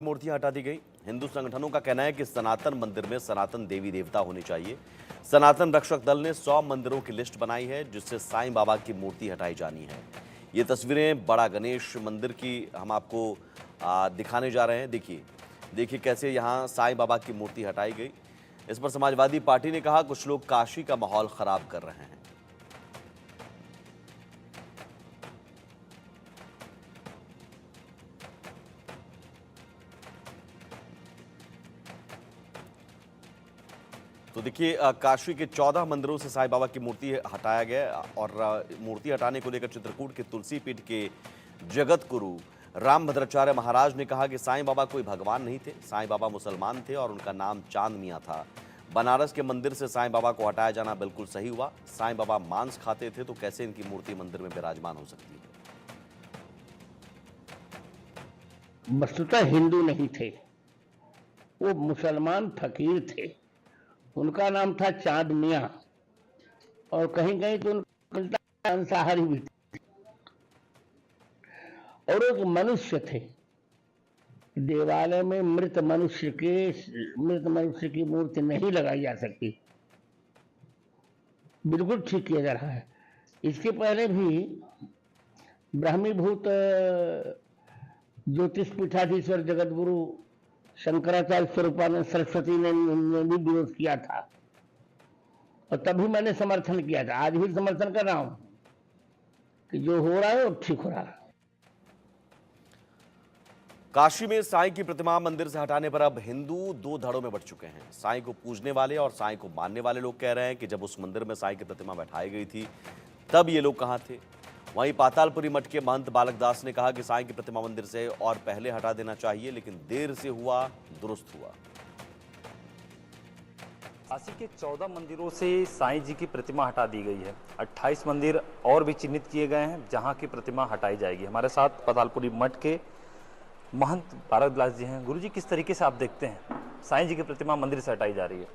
मूर्तियां हटा दी गई। हिंदू संगठनों का कहना है कि सनातन मंदिर में सनातन देवी देवता होने चाहिए। सनातन रक्षक दल ने 100 मंदिरों की लिस्ट बनाई है जिससे साईं बाबा की मूर्ति हटाई जानी है। ये तस्वीरें बड़ा गणेश मंदिर की हम आपको दिखाने जा रहे हैं। देखिए कैसे यहाँ साईं बाबा की मूर्ति हटाई गई। इस पर समाजवादी पार्टी ने कहा कुछ लोग काशी का माहौल खराब कर रहे हैं। तो देखिए काशी के 14 मंदिरों से साईं बाबा की मूर्ति हटाया गया और मूर्ति हटाने को लेकर चित्रकूट के तुलसी पीठ के जगत गुरु रामभद्राचार्य महाराज ने कहा कि साईं बाबा कोई भगवान नहीं थे, साईं बाबा मुसलमान थे और उनका नाम चांद मियाँ था। बनारस के मंदिर से साईं बाबा को हटाया जाना बिल्कुल सही हुआ। साईं बाबा मांस खाते थे तो कैसे इनकी मूर्ति मंदिर में विराजमान हो सकती है। वस्तुतः हिंदू नहीं थे, वो मुसलमान फकीर थे। उनका नाम था चांद मियाँ और कहीं कहीं तो उनका अंसाहारी भी थे और एक मनुष्य थे। देवालय में मृत मनुष्य की मूर्ति नहीं लगाई जा सकती। बिल्कुल ठीक किया जा रहा है। इसके पहले भी ब्रह्मीभूत ज्योतिष पीठाधीश्वर जगत गुरु शंकराचार्य स्वरूपानंद सरस्वती ने भी विरोध किया था और तभी मैंने समर्थन किया था। आज भी समर्थन कर रहा हूं कि जो हो रहा है वो ठीक हो रहा है। काशी में साईं की प्रतिमा मंदिर से हटाने पर अब हिंदू दो धड़ों में बंट चुके हैं। साईं को पूजने वाले और साईं को मानने वाले लोग कह रहे हैं कि जब उस मंदिर में साईं की प्रतिमा बैठाई गई थी तब ये लोग कहां थे। वहीं पातालपुरी मठ के महंत बालक दास ने कहा कि साईं की प्रतिमा मंदिर से और पहले हटा देना चाहिए, लेकिन देर से हुआ दुरुस्त हुआ। काशी के 14 मंदिरों से साईं जी की प्रतिमा हटा दी गई है। 28 मंदिर और भी चिन्हित किए गए हैं जहां की प्रतिमा हटाई जाएगी। हमारे साथ पातालपुरी मठ के महंत बालक दास जी हैं। गुरु जी, किस तरीके से आप देखते हैं साईं जी की प्रतिमा मंदिर से हटाई जा रही है?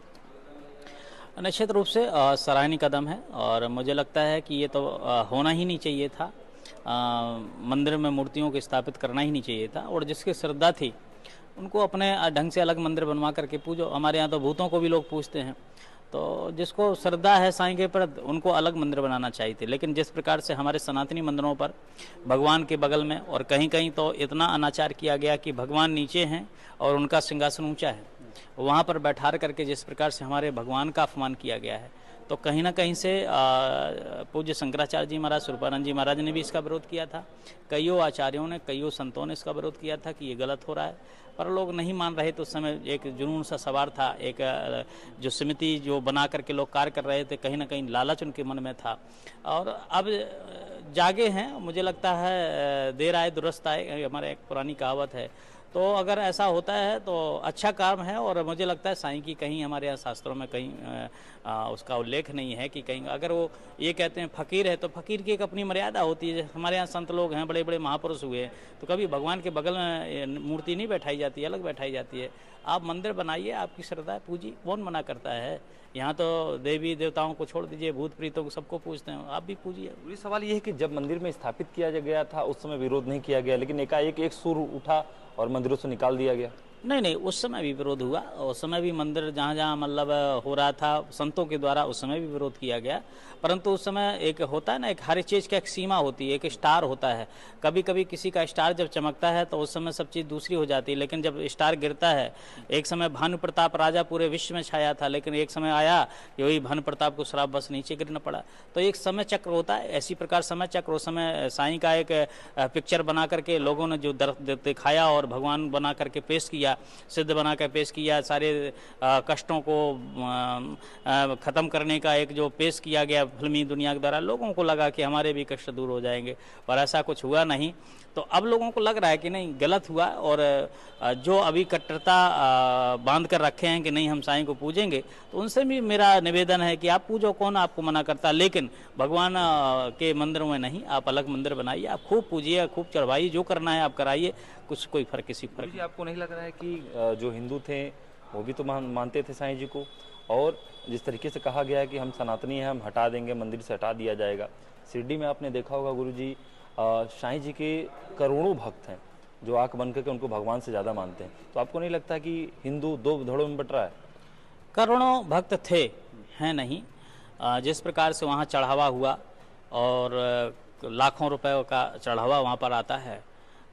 निश्चित रूप से सराहनीय कदम है और मुझे लगता है कि ये तो होना ही नहीं चाहिए था। मंदिर में मूर्तियों को स्थापित करना ही नहीं चाहिए था और जिसकी श्रद्धा थी उनको अपने ढंग से अलग मंदिर बनवा करके पूजो। हमारे यहाँ तो भूतों को भी लोग पूजते हैं, तो जिसको श्रद्धा है साईं के प्रति उनको अलग मंदिर बनाना चाहिए थे। लेकिन जिस प्रकार से हमारे सनातनी मंदिरों पर भगवान के बगल में और कहीं कहीं तो इतना अनाचार किया गया कि भगवान नीचे हैं और उनका सिंहासन ऊंचा है, वहाँ पर बैठा करके जिस प्रकार से हमारे भगवान का अपमान किया गया है, तो कहीं ना कहीं से पूज्य शंकराचार्य जी महाराज, स्वरूपानंद जी महाराज ने भी इसका विरोध किया था। कईयों आचार्यों ने, कईयों संतों ने इसका विरोध किया था कि ये गलत हो रहा है, पर लोग नहीं मान रहे। तो उस समय एक जुनून सा सवार था, एक जो समिति जो बना करके लोग कार्य कर रहे थे, कहीं ना कहीं लालच उनके मन में था और अब जागे हैं। मुझे लगता है देर आए दुरुस्त आए, हमारे एक पुरानी कहावत है। तो अगर ऐसा होता है तो अच्छा काम है और मुझे लगता है साईं की कहीं हमारे यहाँ शास्त्रों में कहीं उसका उल्लेख नहीं है कि कहीं अगर वो ये कहते हैं फकीर है तो फकीर की एक अपनी मर्यादा होती है। हमारे यहाँ संत लोग हैं, बड़े बड़े महापुरुष हुए, तो कभी भगवान के बगल में मूर्ति नहीं बैठाई जाती है, अलग बैठाई जाती है। आप मंदिर बनाइए, आपकी श्रद्धा पूजी, कौन मना करता है। यहाँ तो देवी देवताओं को छोड़ दीजिए, भूत प्रीतों को सबको पूजते हैं, आप भी पूजिए। ये सवाल ये है कि जब मंदिर में स्थापित किया गया था उस समय विरोध नहीं किया गया, लेकिन एकाएक एक सुर उठा और मंदिरों से निकाल दिया गया। नहीं, उस समय भी विरोध हुआ। उस समय भी मंदिर जहाँ जहाँ मतलब हो रहा था संतों के द्वारा, उस समय भी विरोध किया गया। परंतु उस समय एक होता है ना, एक हर चीज़ का एक सीमा होती है, एक स्टार होता है। कभी कभी किसी का स्टार जब चमकता है तो उस समय सब चीज़ दूसरी हो जाती है, लेकिन जब स्टार गिरता है, एक समय भानु प्रताप राजा पूरे विश्व में छाया था, लेकिन एक समय आया कि वही भानु प्रताप को श्राप बस नीचे गिरना पड़ा। तो एक समय चक्र होता है, ऐसी प्रकार समय चक्र। उस समय साईं का एक पिक्चर बना करके लोगों ने जो दिखाया और भगवान बना करके पेश किया, सिद्ध बना कर पेश किया, सारे कष्टों को ख़त्म करने का एक जो पेश किया गया फिल्मी दुनिया के द्वारा, लोगों को लगा कि हमारे भी कष्ट दूर हो जाएंगे, पर ऐसा कुछ हुआ नहीं। तो अब लोगों को लग रहा है कि नहीं, गलत हुआ। और जो अभी कट्टरता बांध कर रखे हैं कि नहीं हम साईं को पूजेंगे, तो उनसे भी मेरा निवेदन है कि आप पूजो, कौन आपको मना करता, लेकिन भगवान के मंदिरों में नहीं, आप अलग मंदिर बनाइए, आप खूब पूजिए, खूब चढ़वाइए, जो करना है आप कराइए, कुछ कोई फर्क किसी फर्क। आपको नहीं लग रहा है कि जो हिंदू थे वो भी तो मानते थे साईं जी को, और जिस तरीके से कहा गया है कि हम सनातनी हैं, हम हटा देंगे, मंदिर से हटा दिया जाएगा। शिरडी में आपने देखा होगा गुरुजी, साईं जी के करोड़ों भक्त हैं, जो आंख बंद करके उनको भगवान से ज़्यादा मानते हैं। तो आपको नहीं लगता कि हिंदू दो धड़ों में बट रहा है? करोड़ों भक्त थे, हैं नहीं। जिस प्रकार से वहाँ चढ़ावा हुआ और लाखों रुपए का चढ़ावा वहाँ पर आता है,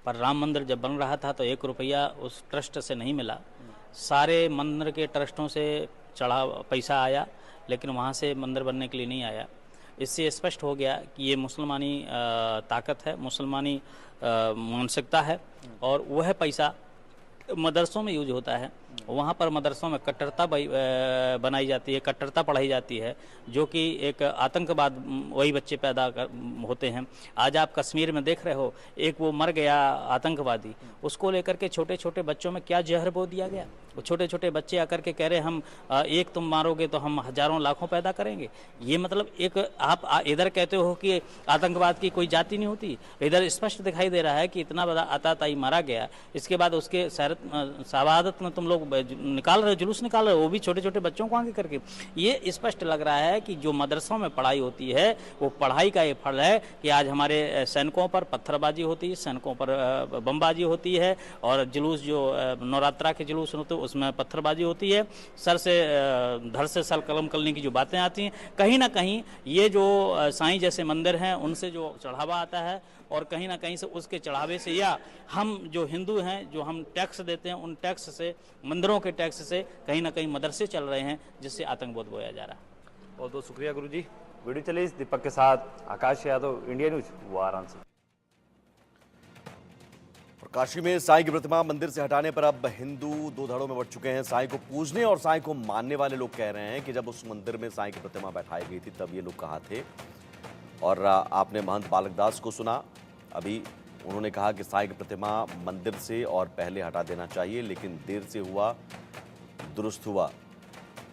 पर राम मंदिर जब बन रहा था तो 1 रुपया उस ट्रस्ट से नहीं मिला। सारे मंदिर के ट्रस्टों से पैसा आया, लेकिन वहाँ से मंदिर बनने के लिए नहीं आया। इससे स्पष्ट हो गया कि ये मुसलमानी ताकत है, मुसलमानी मानसिकता है, और वह पैसा मदरसों में यूज होता है। वहाँ पर मदरसों में कट्टरता बनाई जाती है, कट्टरता पढ़ाई जाती है, जो कि एक आतंकवाद वही बच्चे होते हैं। आज आप कश्मीर में देख रहे हो, एक वो मर गया आतंकवादी, उसको लेकर के छोटे छोटे बच्चों में क्या जहर बो दिया गया। वो छोटे छोटे बच्चे आकर के कह रहे हम एक तुम मारोगे तो हम हजारों लाखों पैदा करेंगे। ये मतलब एक आप इधर कहते हो कि आतंकवाद की कोई जाति नहीं होती, इधर स्पष्ट दिखाई दे रहा है कि इतना बड़ा आताताई मारा गया, इसके बाद उसके शहादत में तुम लोग निकाल रहे हो, जुलूस निकाल रहे हो, वो भी छोटे छोटे बच्चों को आगे करके। ये स्पष्ट लग रहा है कि जो मदरसों में पढ़ाई होती है वो पढ़ाई का ये फल है कि आज हमारे सैनिकों पर पत्थरबाजी होती है, सैनिकों पर बमबाजी होती है, और जुलूस जो नवरात्रा के जुलूस होते हैं उसमें पत्थरबाजी होती है, सर से धड़ से सर कलम करने की जो बातें आती हैं। कहीं ना कहीं ये जो साईं जैसे मंदिर हैं उनसे जो चढ़ावा आता है, और कहीं ना कहीं से उसके चढ़ावे से, या हम जो हिंदू हैं जो हम टैक्स देते हैं उन टैक्स से, मंदिरों के टैक्स से कहीं ना कहीं मदरसे चल रहे हैं, जिससे आतंकवाद बोया जा रहा है। बहुत बहुत शुक्रिया गुरुजी। वीडियो चलिए दीपक के साथ, आकाश यादव, इंडिया न्यूज, वाराणसी। काशी में साईं की प्रतिमा मंदिर से हटाने पर अब हिंदू दो धड़ों में बट चुके हैं। साईं को पूजने और साईं को मानने वाले लोग कह रहे हैं कि जब उस मंदिर में साईं की प्रतिमा बैठाई गई थी तब ये लोग कहाँ थे। और आपने महंत बालक दास को सुना, अभी उन्होंने कहा कि साईं की प्रतिमा मंदिर से और पहले हटा देना चाहिए, लेकिन देर से हुआ दुरुस्त हुआ।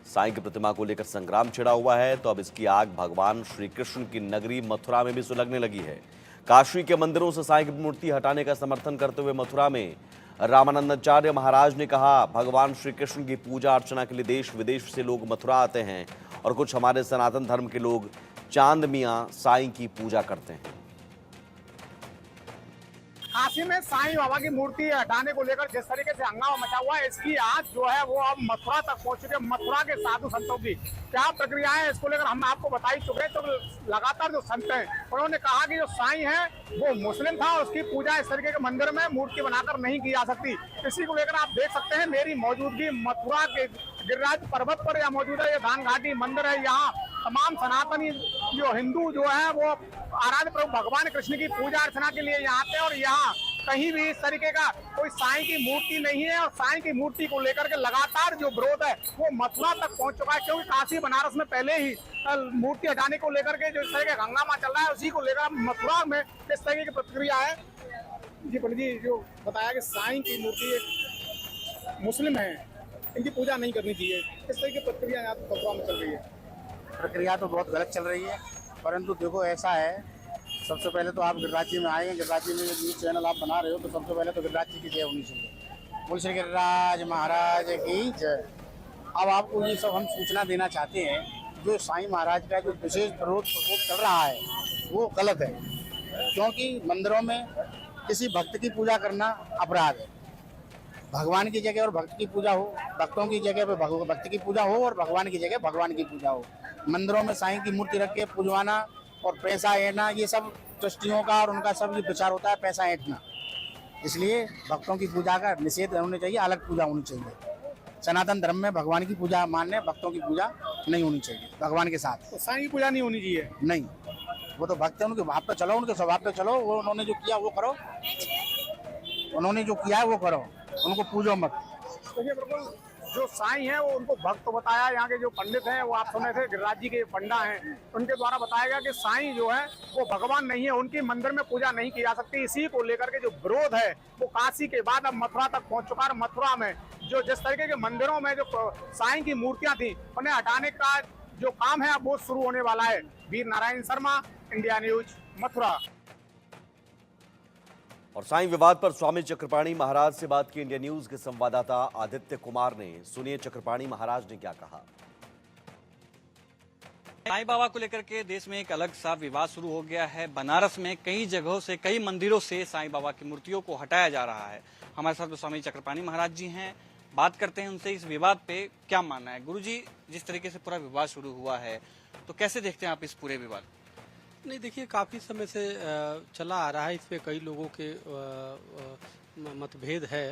साईं की प्रतिमा को लेकर संग्राम छिड़ा हुआ है, तो अब इसकी आग भगवान श्री कृष्ण की नगरी मथुरा में भी सुलगने लगी है। काशी के मंदिरों से साईं की मूर्ति हटाने का समर्थन करते हुए मथुरा में रामानंदाचार्य महाराज ने कहा, भगवान श्री कृष्ण की पूजा अर्चना के लिए देश विदेश से लोग मथुरा आते हैं, और कुछ हमारे सनातन धर्म के लोग चांद मियां साईं की पूजा करते हैं। काशी में साईं बाबा की मूर्ति हटाने को लेकर जिस तरीके से हंगामा मचा हुआ है, इसकी आग जो है वो अब मथुरा तक पहुंच चुकी है। मथुरा के साधु संतों की क्या प्रक्रिया है इसको लेकर हम आपको बता ही चुके हैं। तो लगातार जो संत हैं उन्होंने कहा कि जो साईं है वो मुस्लिम था, उसकी पूजा इस तरीके के मंदिर में मूर्ति बनाकर नहीं की जा सकती। इसी को लेकर आप देख सकते हैं मेरी मौजूदगी मथुरा के गिरिराज पर्वत पर या मौजूद है। ये दान घाटी मंदिर है, यहाँ तमाम सनातनी जो हिंदू जो है वो आराध्य प्रभु भगवान कृष्ण की पूजा अर्चना के लिए यहाँ आते हैं, और यहाँ कहीं भी इस तरीके का कोई साईं की मूर्ति नहीं है। और साईं की मूर्ति को लेकर के लगातार जो विरोध है वो मथुरा तक पहुंच चुका है, क्योंकि काशी बनारस में पहले ही मूर्ति हटाने को लेकर के जो इस तरह का हंगामा चल रहा है, उसी को लेकर मथुरा में इस तरीके की प्रतिक्रिया है। जी पंडित जी, जो बताया कि साईं की मूर्ति मुस्लिम है, इनकी पूजा नहीं करनी चाहिए, इस तरह की प्रतिक्रिया यहाँ मथुरा में चल रही है। प्रक्रिया तो बहुत गलत चल रही है, परंतु देखो ऐसा है, सबसे पहले तो आप गिरिराज जी में आए हैं, गिरिराज जी में न्यूज़ चैनल आप बना रहे हो, तो सबसे पहले तो गिरिराज जी की जय होनी चाहिए। बोल श्री गिरिराज महाराज की जय। अब आपको ये सब हम सूचना देना चाहते हैं, जो साईं महाराज का जो विशेष विरोध प्रकोप चल रहा है वो गलत है, क्योंकि मंदिरों में किसी भक्त की पूजा करना अपराध है। भगवान की जगह और भक्त की पूजा हो, भक्तों की जगह पे भक्त की पूजा हो, और भगवान की जगह भगवान की पूजा हो। मंदिरों में साईं की मूर्ति रख के पूजवाना और पैसा ऐंठना, ये सब ट्रस्टियों का और उनका सब ये विचार होता है, पैसा ऐंठना। इसलिए भक्तों की पूजा का निषेध होना चाहिए, अलग पूजा होनी चाहिए। सनातन धर्म में भगवान की पूजा मान्य, भक्तों की पूजा नहीं होनी चाहिए भगवान के साथ। तो साईं की पूजा नहीं होनी चाहिए? नहीं, वो तो भक्त है, उनके भाव पे चलो, उनके स्वभाव पे चलो। वो उन्होंने जो किया वो करो, उन्होंने जो किया है वो करो, उनको पूजो मत। देखिए बिल्कुल, जो साईं है वो उनको भक्त बताया। यहाँ के जो पंडित हैं वो आप सुने थे, गिरिराज जी के पंडा हैं, उनके द्वारा बताया गया कि साईं जो है वो भगवान नहीं है, उनकी मंदिर में पूजा नहीं की जा सकती। इसी को लेकर के जो विरोध है वो काशी के बाद अब मथुरा तक पहुंच चुका है। मथुरा में जो जिस तरीके के मंदिरों में जो साईं की मूर्तियां थी उन्हें हटाने का जो काम है अब वो शुरू होने वाला है। Veer Narayan Sharma, India news, Mathura. और साईं विवाद पर स्वामी चक्रपाणी महाराज से बात की इंडिया न्यूज के संवाददाता आदित्य कुमार ने। सुनिए चक्रपाणी महाराज ने क्या कहा। साईं बाबा को लेकर के देश में एक अलग सा विवाद शुरू हो गया है। बनारस में कई जगहों से, कई मंदिरों से साईं बाबा की मूर्तियों को हटाया जा रहा है। हमारे साथ स्वामी चक्रपाणी महाराज जी हैं, बात करते हैं उनसे इस विवाद पे क्या मानना है। गुरुजी, जिस तरीके से पूरा विवाद शुरू हुआ है तो कैसे देखते हैं आप इस पूरे विवाद? नहीं, देखिए, काफ़ी समय से चला आ रहा है, इस पे कई लोगों के मतभेद है।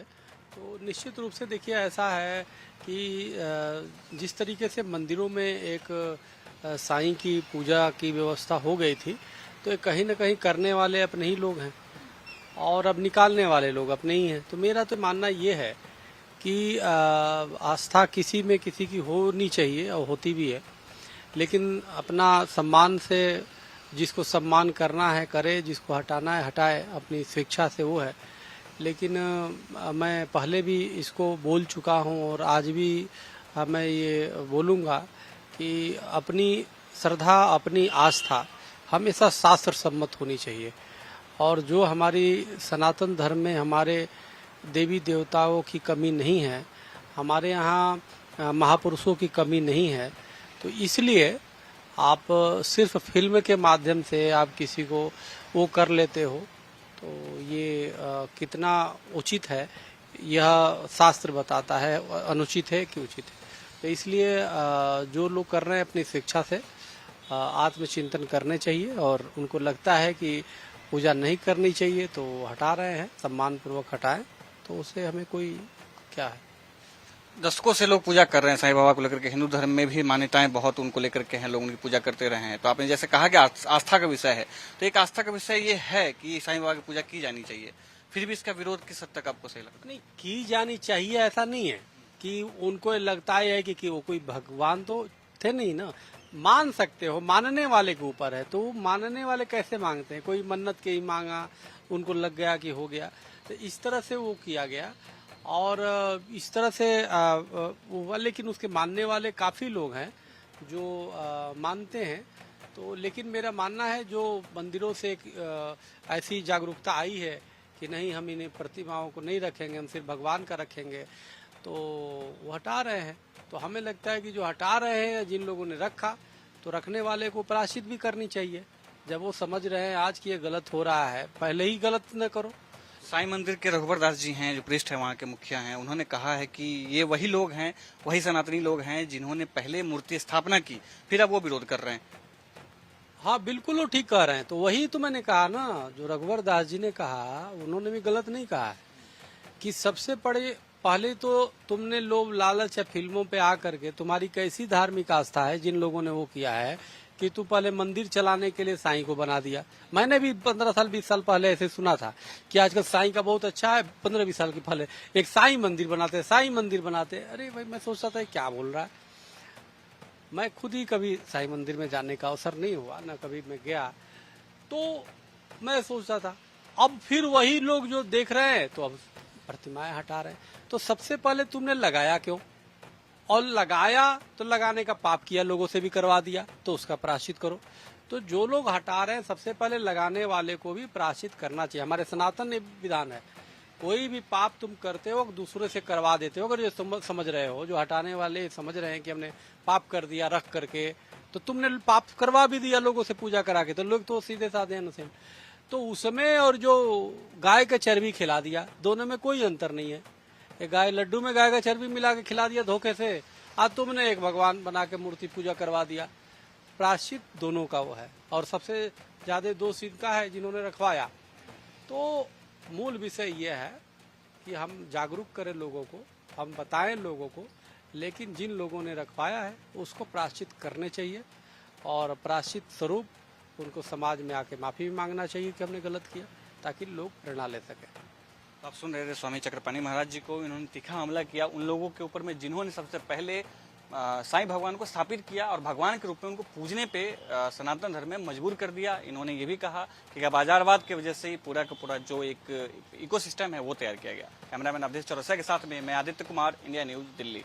तो निश्चित रूप से देखिए ऐसा है कि जिस तरीके से मंदिरों में एक साईं की पूजा की व्यवस्था हो गई थी, तो ये कहीं ना कहीं करने वाले अपने ही लोग हैं और अब निकालने वाले लोग अपने ही हैं। तो मेरा तो मानना ये है कि आस्था किसी में किसी की होनी चाहिए और होती भी है, लेकिन अपना सम्मान से जिसको सम्मान करना है करे, जिसको हटाना है हटाए, अपनी स्वेच्छा से वो है। लेकिन मैं पहले भी इसको बोल चुका हूँ और आज भी मैं ये बोलूँगा कि अपनी श्रद्धा, अपनी आस्था हमेशा शास्त्र सम्मत होनी चाहिए। और जो हमारी सनातन धर्म में हमारे देवी देवताओं की कमी नहीं है, हमारे यहाँ महापुरुषों की कमी नहीं है, तो इसलिए आप सिर्फ फिल्म के माध्यम से आप किसी को वो कर लेते हो, तो ये कितना उचित है यह शास्त्र बताता है, अनुचित है कि उचित है। तो इसलिए जो लोग कर रहे हैं अपनी शिक्षा से आत्मचिंतन करने चाहिए, और उनको लगता है कि पूजा नहीं करनी चाहिए तो हटा रहे हैं, सम्मान पूर्वक हटाएं, तो उससे हमें कोई क्या है। दशकों से लोग पूजा कर रहे हैं साईं बाबा को लेकर के, हिंदू धर्म में भी मान्यताएं बहुत उनको लेकर के हैं, लोग उनकी पूजा करते रहे हैं। तो आपने जैसे कहा कि आस्था का विषय है, तो एक आस्था का विषय ये है कि साईं बाबा की पूजा की जानी चाहिए, फिर भी इसका विरोध किस हद तक आपको सही लगता है? नहीं, की जानी चाहिए ऐसा नहीं है कि उनको लगता है कि वो कोई भगवान तो थे नहीं ना। मान सकते हो, मानने वाले के ऊपर है। तो मानने वाले कैसे मांगते हैं? कोई मन्नत के ही मांगा, उनको लग गया कि हो गया, तो इस तरह से वो किया गया। और इस तरह से लेकिन उसके मानने वाले काफ़ी लोग हैं जो मानते हैं। तो लेकिन मेरा मानना है जो मंदिरों से एक ऐसी जागरूकता आई है कि नहीं, हम इन्हें प्रतिमाओं को नहीं रखेंगे, हम सिर्फ भगवान का रखेंगे, तो वो हटा रहे हैं। तो हमें लगता है कि जो हटा रहे हैं, जिन लोगों ने रखा, तो रखने वाले को प्रायश्चित भी करनी चाहिए। जब वो समझ रहे हैं आज कि ये गलत हो रहा है, पहले ही गलत न करो। साईं मंदिर के रघुवर दास जी हैं, जो पृष्ठ है वहाँ के मुखिया हैं, उन्होंने कहा है कि ये वही लोग हैं, वही सनातनी लोग हैं जिन्होंने पहले मूर्ति स्थापना की, फिर अब वो विरोध कर रहे हैं। हाँ, बिल्कुल वो ठीक कह रहे हैं। तो वही तो मैंने कहा ना, जो रघुवर दास जी ने कहा, उन्होंने भी गलत नहीं कहा है कि सबसे पहले तो तुमने लोभ लालच या फिल्मों पे आकर के तुम्हारी कैसी धार्मिक आस्था है, जिन लोगों ने वो किया है कि तू पहले मंदिर चलाने के लिए साईं को बना दिया। मैंने भी 15 साल 20 साल पहले ऐसे सुना था कि आजकल साईं का बहुत अच्छा है, 15-20 साल के पहले एक साईं मंदिर बनाते, साईं मंदिर बनाते। अरे भाई, मैं सोचता था क्या बोल रहा है। मैं खुद ही कभी साईं मंदिर में जाने का अवसर नहीं हुआ, ना कभी मैं गया, तो मैं सोचता था। अब फिर वही लोग जो देख रहे हैं, तो अब प्रतिमाएं हटा रहे हैं। तो सबसे पहले तुमने लगाया क्यों? और लगाया तो लगाने का पाप किया, लोगों से भी करवा दिया, तो उसका प्रायश्चित करो। तो जो लोग हटा रहे हैं, सबसे पहले लगाने वाले को भी प्रायश्चित करना चाहिए। हमारे सनातन विधान है, कोई भी पाप तुम करते हो दूसरे से करवा देते हो। अगर ये समझ रहे हो, जो हटाने वाले समझ रहे हैं कि हमने पाप कर दिया रख करके, तो तुमने पाप करवा भी दिया लोगों से पूजा करा के, तो लोग तो सीधे साधे हैं। तो उसमें और जो गाय का चर्बी खिला दिया, दोनों में कोई अंतर नहीं है। एक गाय लड्डू में गाय का चर्बी मिला के खिला दिया धोखे से, आज तुमने एक भगवान बना के मूर्ति पूजा करवा दिया। प्रायश्चित दोनों का वो है, और सबसे ज्यादा दोष इनका है जिन्होंने रखवाया। तो मूल विषय यह है कि हम जागरूक करें लोगों को, हम बताएं लोगों को, लेकिन जिन लोगों ने रखवाया है उसको प्रायश्चित करने चाहिए, और प्रायश्चित स्वरूप उनको समाज में आके माफी भी मांगना चाहिए कि हमने गलत किया, ताकि लोग प्रेरणा ले सकें। आप सुन रहे थे स्वामी चक्रपाणी महाराज जी को। इन्होंने तीखा हमला किया उन लोगों के ऊपर में जिन्होंने सबसे पहले साईं भगवान को स्थापित किया और भगवान के रूप में उनको पूजने पे सनातन धर्म में मजबूर कर दिया। इन्होंने ये भी कहा कि बाजारवाद की वजह से ही पूरा का पूरा जो एक इकोसिस्टम है वो तैयार किया गया। कैमरामैन अवधेश चौरसिया के साथ में मैं आदित्य कुमार, इंडिया न्यूज, दिल्ली।